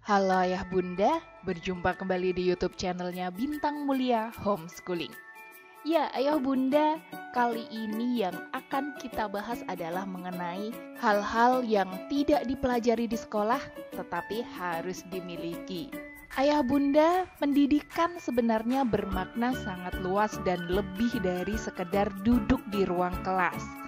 Halo Ayah Bunda, berjumpa kembali di YouTube channelnya Bintang Mulia Homeschooling. Ya Ayah Bunda, kali ini yang akan kita bahas adalah mengenai hal-hal yang tidak dipelajari di sekolah tetapi harus dimiliki. Ayah Bunda, pendidikan sebenarnya bermakna sangat luas dan lebih dari sekedar duduk di ruang kelas.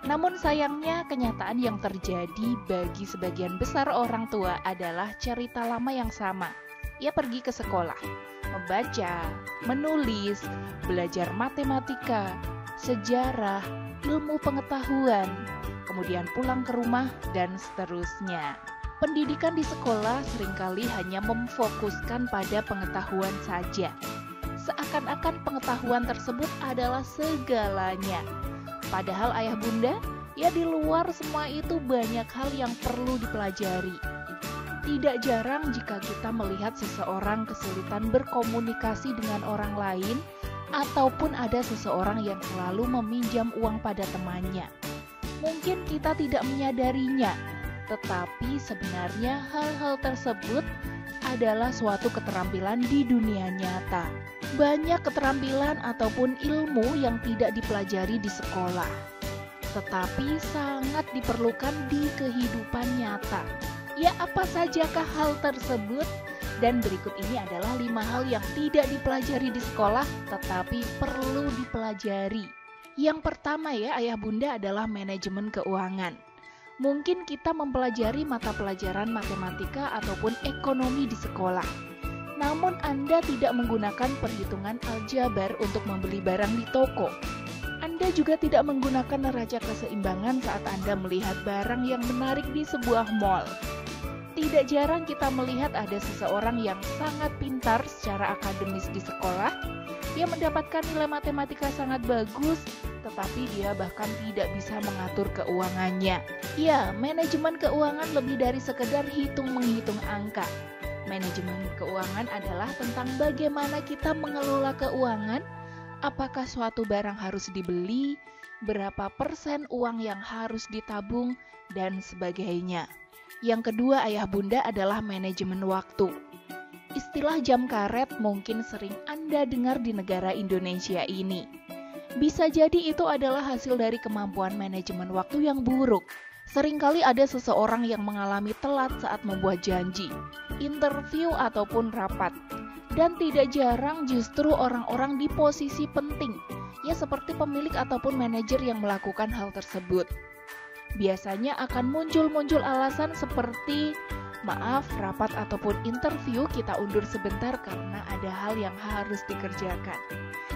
Namun sayangnya kenyataan yang terjadi bagi sebagian besar orang tua adalah cerita lama yang sama. Ia pergi ke sekolah, membaca, menulis, belajar matematika, sejarah, ilmu pengetahuan, kemudian pulang ke rumah, dan seterusnya. Pendidikan di sekolah seringkali hanya memfokuskan pada pengetahuan saja. Seakan-akan pengetahuan tersebut adalah segalanya. Padahal Ayah Bunda, ya di luar semua itu banyak hal yang perlu dipelajari. Tidak jarang jika kita melihat seseorang kesulitan berkomunikasi dengan orang lain, ataupun ada seseorang yang selalu meminjam uang pada temannya. Mungkin kita tidak menyadarinya, tetapi sebenarnya hal-hal tersebut adalah suatu keterampilan di dunia nyata. Banyak keterampilan ataupun ilmu yang tidak dipelajari di sekolah, tetapi sangat diperlukan di kehidupan nyata. Ya, apa sajakah hal tersebut? Dan berikut ini adalah 5 hal yang tidak dipelajari di sekolah, tetapi perlu dipelajari. Yang pertama ya Ayah Bunda adalah manajemen keuangan. Mungkin kita mempelajari mata pelajaran matematika ataupun ekonomi di sekolah. Namun Anda tidak menggunakan perhitungan aljabar untuk membeli barang di toko. Anda juga tidak menggunakan neraca keseimbangan saat Anda melihat barang yang menarik di sebuah mall. Tidak jarang kita melihat ada seseorang yang sangat pintar secara akademis di sekolah, dia mendapatkan nilai matematika sangat bagus, tetapi dia bahkan tidak bisa mengatur keuangannya. Ya, manajemen keuangan lebih dari sekedar hitung-menghitung angka. Manajemen keuangan adalah tentang bagaimana kita mengelola keuangan, apakah suatu barang harus dibeli, berapa persen uang yang harus ditabung, dan sebagainya. Yang kedua Ayah Bunda adalah manajemen waktu. Istilah jam karet mungkin sering Anda dengar di negara Indonesia ini. Bisa jadi itu adalah hasil dari kemampuan manajemen waktu yang buruk. Seringkali ada seseorang yang mengalami telat saat membuat janji, interview ataupun rapat. Dan tidak jarang justru orang-orang di posisi penting, ya seperti pemilik ataupun manajer yang melakukan hal tersebut. Biasanya akan muncul alasan seperti, maaf, rapat ataupun interview kita undur sebentar karena ada hal yang harus dikerjakan.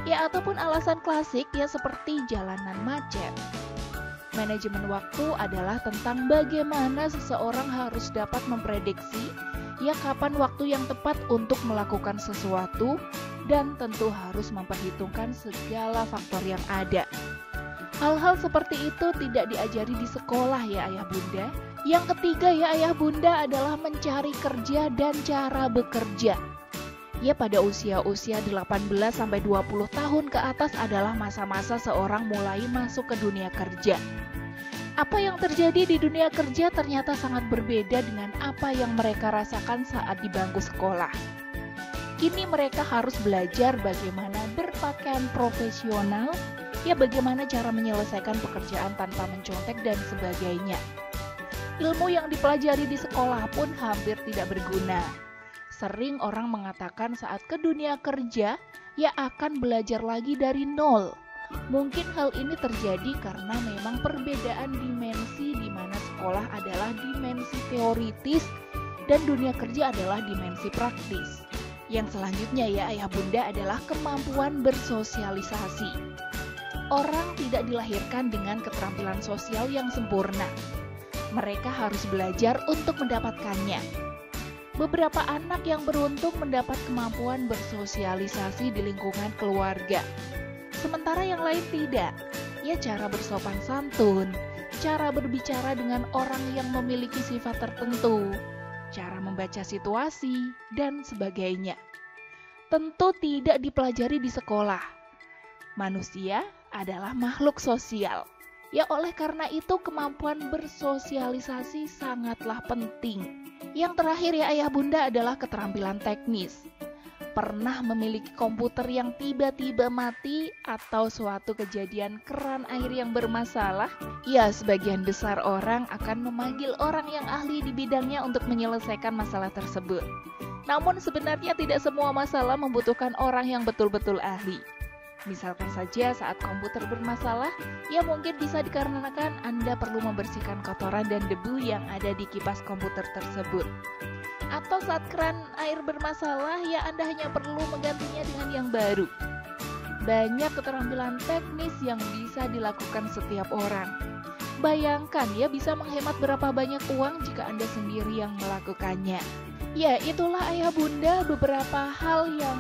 Ya ataupun alasan klasik ya seperti jalanan macet. Manajemen waktu adalah tentang bagaimana seseorang harus dapat memprediksi ya kapan waktu yang tepat untuk melakukan sesuatu, dan tentu harus memperhitungkan segala faktor yang ada. Hal-hal seperti itu tidak diajari di sekolah ya Ayah Bunda. Yang ketiga ya Ayah Bunda adalah mencari kerja dan cara bekerja. Ya pada usia-usia 18-20 tahun ke atas adalah masa-masa seorang mulai masuk ke dunia kerja. Apa yang terjadi di dunia kerja ternyata sangat berbeda dengan apa yang mereka rasakan saat di bangku sekolah. Kini mereka harus belajar bagaimana berpakaian profesional, ya bagaimana cara menyelesaikan pekerjaan tanpa mencontek dan sebagainya. Ilmu yang dipelajari di sekolah pun hampir tidak berguna. Sering orang mengatakan saat ke dunia kerja, ya akan belajar lagi dari nol. Mungkin hal ini terjadi karena memang perbedaan dimensi di mana sekolah adalah dimensi teoritis dan dunia kerja adalah dimensi praktis. Yang selanjutnya ya Ayah Bunda adalah kemampuan bersosialisasi. Orang tidak dilahirkan dengan keterampilan sosial yang sempurna. Mereka harus belajar untuk mendapatkannya. Beberapa anak yang beruntung mendapat kemampuan bersosialisasi di lingkungan keluarga. Sementara yang lain tidak. Ya cara bersopan santun, cara berbicara dengan orang yang memiliki sifat tertentu, cara membaca situasi, dan sebagainya. Tentu tidak dipelajari di sekolah. Manusia adalah makhluk sosial. Ya oleh karena itu kemampuan bersosialisasi sangatlah penting. Yang terakhir ya ayah bunda adalah keterampilan teknis. Pernah memiliki komputer yang tiba-tiba mati atau suatu kejadian keran air yang bermasalah? Ya, sebagian besar orang akan memanggil orang yang ahli di bidangnya untuk menyelesaikan masalah tersebut. Namun sebenarnya tidak semua masalah membutuhkan orang yang betul-betul ahli. Misalkan saja saat komputer bermasalah, ya mungkin bisa dikarenakan Anda perlu membersihkan kotoran dan debu yang ada di kipas komputer tersebut. Atau saat keran air bermasalah, ya Anda hanya perlu menggantinya dengan yang baru. Banyak keterampilan teknis yang bisa dilakukan setiap orang. Bayangkan ya, bisa menghemat berapa banyak uang jika Anda sendiri yang melakukannya. Ya, itulah ayah bunda beberapa hal yang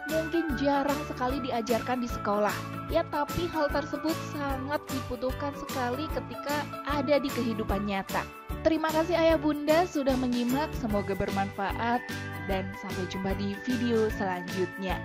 mungkin jarang sekali diajarkan di sekolah. Ya, tapi hal tersebut sangat dibutuhkan sekali ketika ada di kehidupan nyata. Terima kasih ayah bunda sudah menyimak, semoga bermanfaat dan sampai jumpa di video selanjutnya.